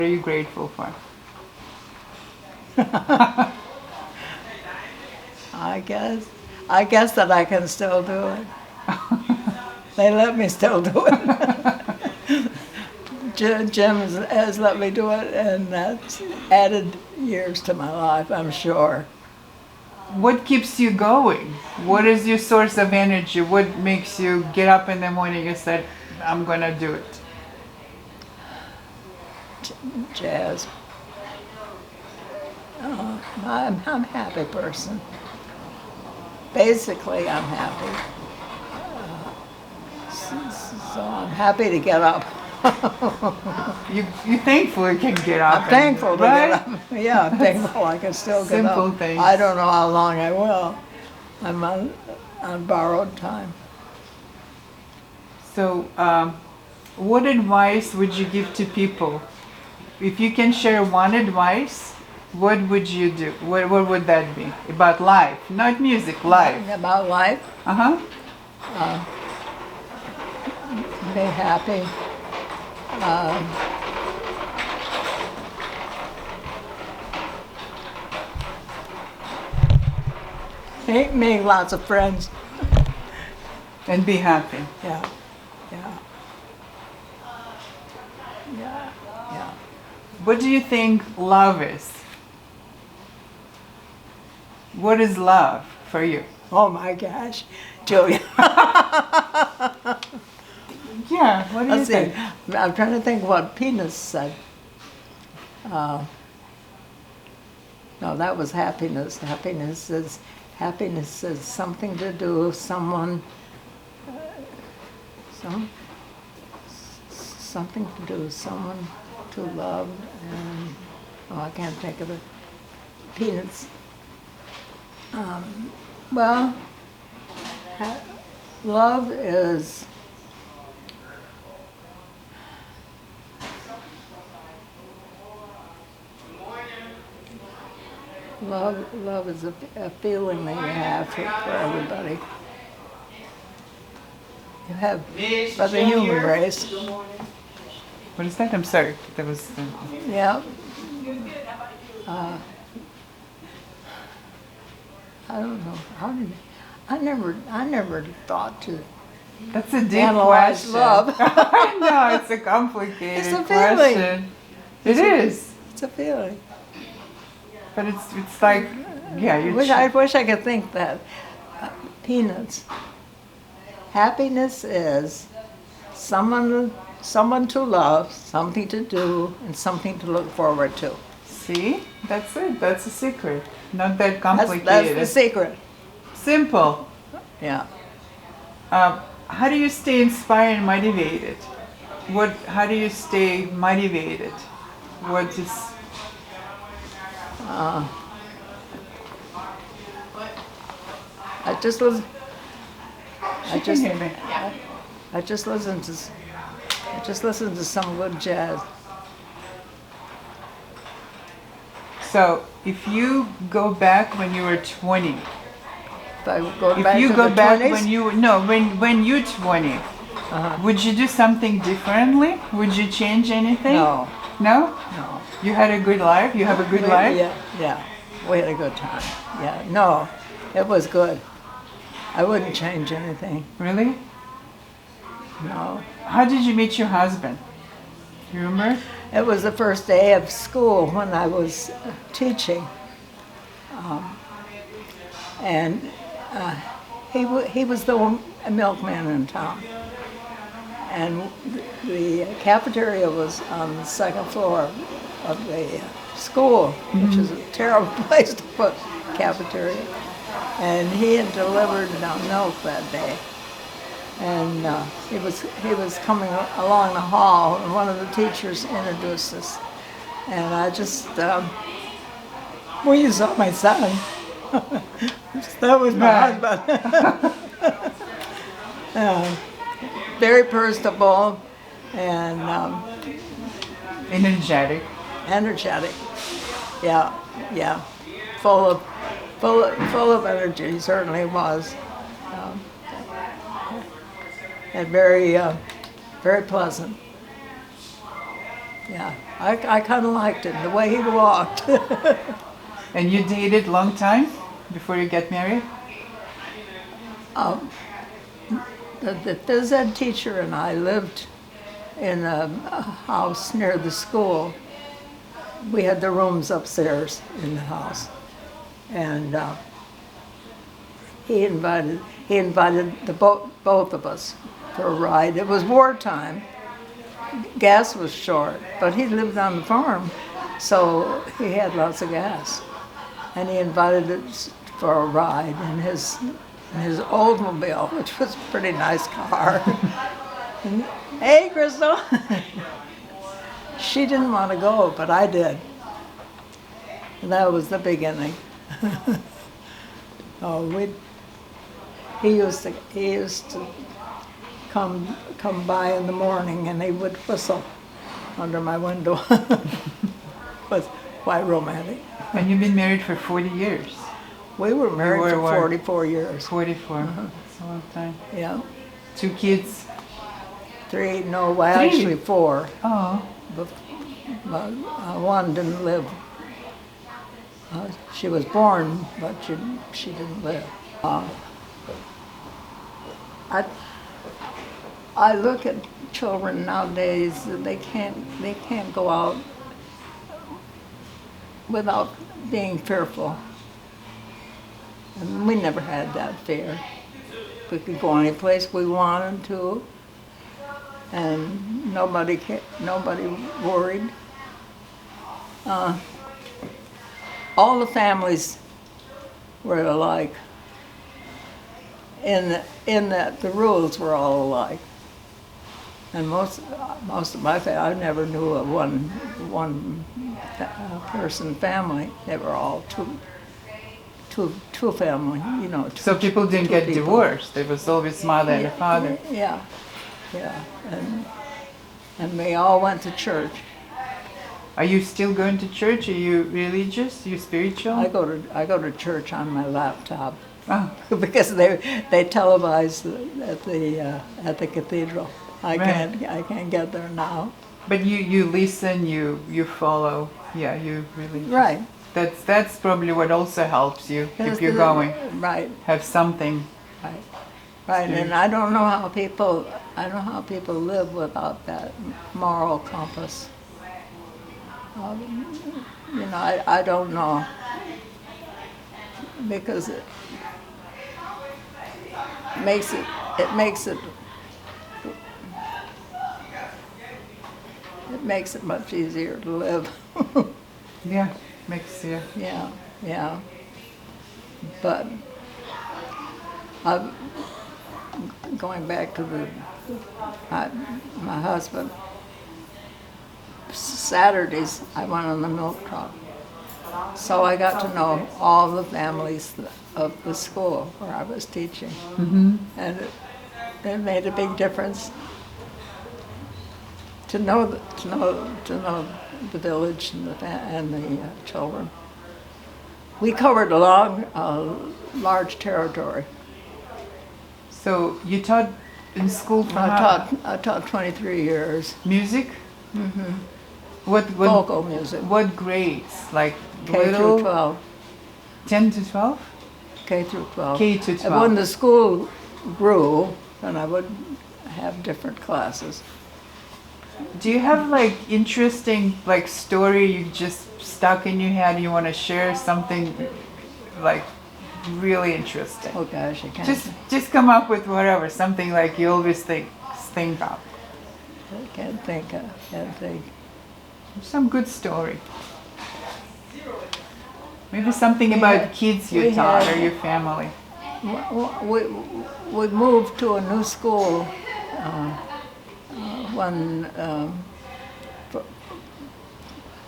What are you grateful for? I guess that I can still do it. They let me still do it. Jim has let me do it, and that's added years to my life, I'm sure. What keeps you going? What is your source of energy? What makes you get up in the morning and say, I'm gonna do it? Jazz. I'm a happy person. Basically, I'm happy. So I'm happy to get up. You thankful you can get up. I'm thankful to right? get up. Yeah, I'm thankful I can still get up. Simple things. I don't know how long I will. I'm on borrowed time. So, what advice would you give to people? If you can share one advice, what would you do? What would that be? About life, not music, life. About life, Uh-huh. be happy. Make lots of friends. And be happy. Yeah, yeah, yeah, yeah. What do you think love is? What is love for you? Oh my gosh, Julia. Yeah, what do you Let's see. think? I'm trying to think what Penis said. No, that was happiness. Happiness is something to do with someone. Something to do with someone to love, and I can't think of it. Peanuts. Well, love is love is a feeling that you have for everybody. You have for the human race. What is that? I'm sorry. That was. Yeah. I don't know. I never thought to That's a deep analyze question. love. No, it's a complicated It's a feeling. question. It is, It's a feeling. but it's like, yeah, you. I wish I could think that. Peanuts. Happiness is someone to love, something to do, and something to look forward to. See, that's it. That's a secret. Not that That's complicated. the secret. Simple. Yeah. How do you stay inspired and motivated? How do you stay motivated? What is? I just was. She can hear me. I just listened to some good jazz. So, if you go back when you were 20, If I go if back you to go the back 20s, when you when you're 20, would you do something differently? Would you change anything? no, No? no. You had a good life? You have a good life? Yeah, yeah. We had a good time. Yeah, no, it was good. I wouldn't change anything. Really? No. How did you meet your husband? You remember? It was the first day of school when I was teaching, and he was the milkman in town, and the cafeteria was on the second floor of the school, which is a terrible place to put cafeteria. And he had delivered milk that day. And he was coming along the hall, and one of the teachers introduced us. And I just, well, you saw my son. That was my husband. Very personable and Energetic. energetic. Yeah, yeah, full of energy. He certainly was. And very pleasant. Yeah. I kind of liked it, the way he walked. And you dated long time before you get married? The phys ed teacher and I lived in a house near the school. We had the rooms upstairs in the house, and he invited both of us for a ride. It was wartime. Gas was short, but he lived on the farm, so he had lots of gas. And he invited us for a ride in his Oldsmobile, which was a pretty nice car. And, hey, Crystal! She didn't want to go, but I did. And that was the beginning. He used to come by in the morning, and he would whistle under my window. Was quite romantic. And you've been married for 40 years. We were married for 44 years. 44. That's a long time. Yeah. 2 kids. 3, no, well, actually 4. Oh. But one didn't live. She was born, but she didn't live. I look at children nowadays, they can't go out without being fearful. And we never had that fear. We could go any place we wanted to, and nobody worried. All the families were alike. In that the rules were all alike. And most of my family, I never knew of one person family. They were all two family, you know. So people didn't get divorced. There was always mother and a father. Yeah, and we all went to church. Are you still going to church? Are you religious? Are you spiritual? I go to church on my laptop. Oh. Because they televise at the cathedral. I can't get there now. But you listen, you follow. Yeah, you really. Right. That's probably what also helps you if you're going. Right. Have something. Right. And I don't know how people live without that moral compass. You know, I don't know, because it makes it much easier to live. Yeah, makes you. Yeah. But going back to my husband. Saturdays I went on the milk truck, so I got to know all the families of the school where I was teaching, and it made a big difference to know the village and the children. We covered a large territory. So you taught in school for I taught 23 years. Music? Mm-hmm. What vocal music? What grades? Like K through 12. 10 to 12? K through 12. K to 12. And when the school grew, then I would have different classes. Do you have like interesting like story you just stuck in your head? You want to share something like really interesting? Oh gosh, I can't. Just come up with whatever, something like you always think of. I can't think. Some good story. Maybe something about kids you taught or your family. We moved to a new school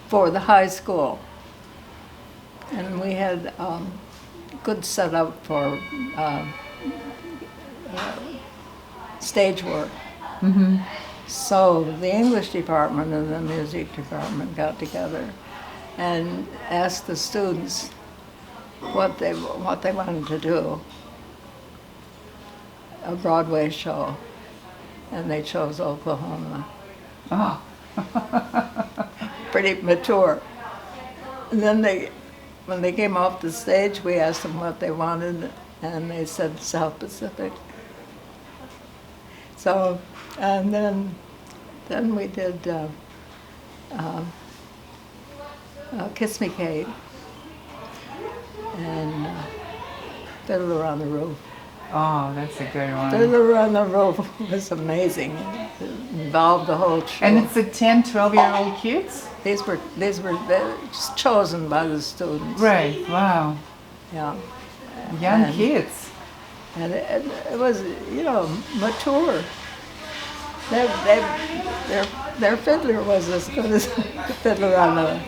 for the high school, and we had good setup for stage work. Mm-hmm. So the English department and the music department got together and asked the students what they wanted to do, a Broadway show, and they chose Oklahoma. Oh. pretty mature. And then when they came off the stage, we asked them what they wanted, and they said South Pacific. So, and then we did Kiss Me Kate and Fiddler on the Roof. Oh, that's a good one. Fiddler on the Roof was amazing. It involved the whole show. And it's a 10, 12-year-old kids? These were just chosen by the students. Right, wow. Yeah. Young And- kids. And it was, mature. Their fiddler was as good as the fiddler on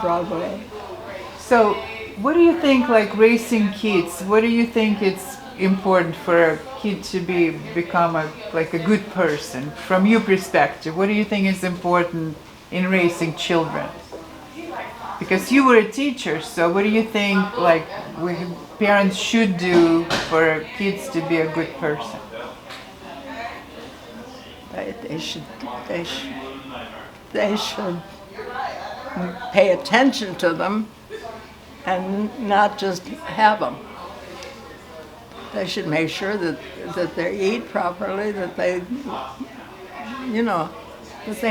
Broadway. So, what do you think, like raising kids, what do you think it's important for a kid to become a good person? From your perspective, what do you think is important in raising children? Because you were a teacher, so what do you think parents should do for kids to be a good person? They should pay attention to them and not just have them. They should make sure that they eat properly, that they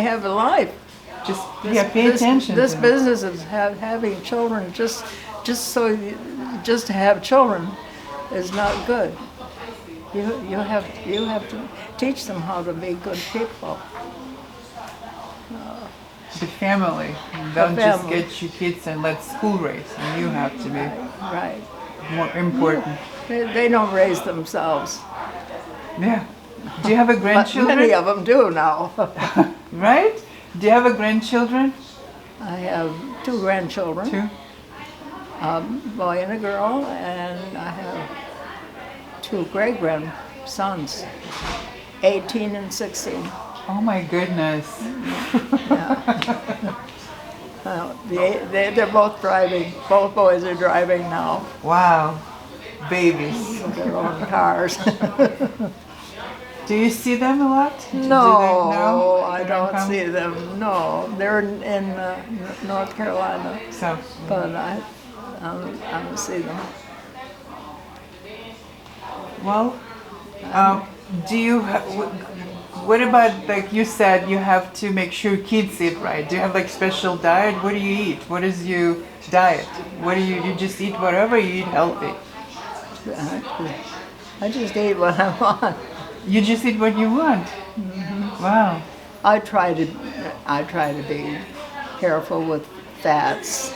have a life. Just pay attention. This to them. business of having children just to have children is not good. You have to teach them how to be good people. The family. Don't just family. get your kids and let school raise. And you have to be Right. more important. They don't raise themselves. Yeah. Do you have a But grandchildren? many of them do now. Right? Do you have a grandchildren? I have 2 grandchildren, Too? a boy and a girl, and I have 2 great-grandsons, 18 and 16. Oh my goodness. They're both driving. Both boys are driving now, Wow. Babies. with their own cars. Do you see them a lot? Do they- No, I They don't don't come? see them. No, they're in North Carolina, So, but I don't see them. well, do you, what about, like you said, you have to make sure kids eat right. Do you have special diet? What do you eat? What is your diet? What do you just eat whatever, you eat healthy? I just eat what I want. You just eat what you want? Wow. I try to be careful with fats.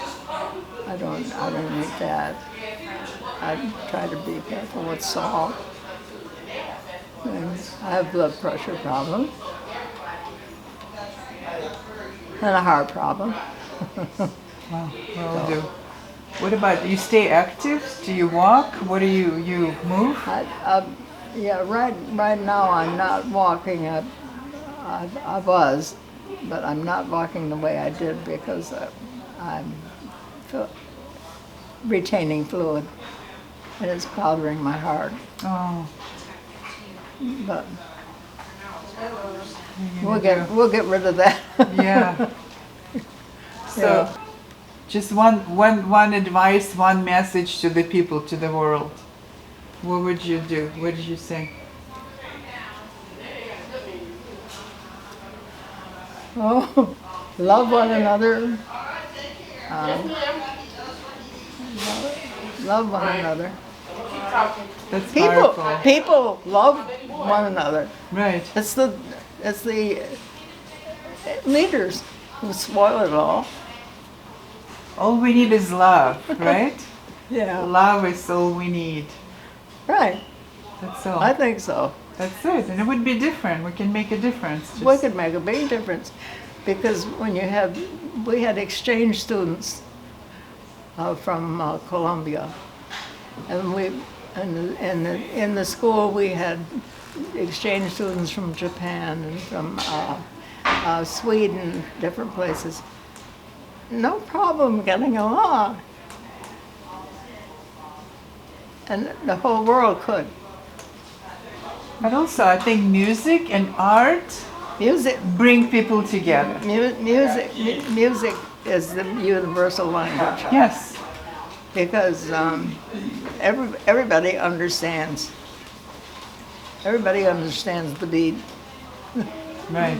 I don't eat fat. I try to be careful with salt. And I have blood pressure problem and a heart problem. Wow, well, do. What about, you stay active? Do you walk? What do you move? Yeah, right now I'm not walking. I was, but I'm not walking the way I did because I'm retaining fluid, and it's bothering my heart. Oh, But we'll get rid of that. yeah. So, Yeah. just one advice, one message to the people, to the world. What would you do? What did you say? Oh, love one another. Love one another. That's powerful. People love one another. Right. It's the leaders who spoil it all. All we need is love, right? Yeah. Love is all we need. Right. That's all. I think so. That's it. And it would be different. We can make a difference. We could make a big difference because we had exchange students from Colombia, and in the school we had exchange students from Japan and from Sweden, different places. No problem getting along, and the whole world could. But also, I think music and art Music, bring people together. music is the universal language Yes. because everybody understands. Everybody understands the beat. Right.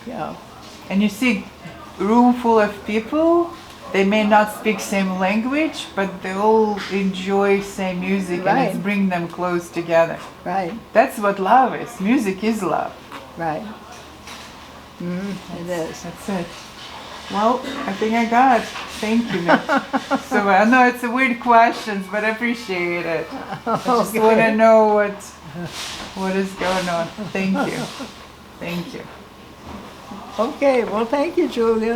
Yeah. And you see, room full of people, they may not speak same language, but they all enjoy same music, and it's Right. bring them close together. Right. That's what love is. Music is love. Right. It is. That's it. Well, I think I got it. Thank you, Mitch. So I know it's a weird questions, but I appreciate it. I just want to know what is going on. Thank you. Thank you. Okay. Well, thank you, Julia.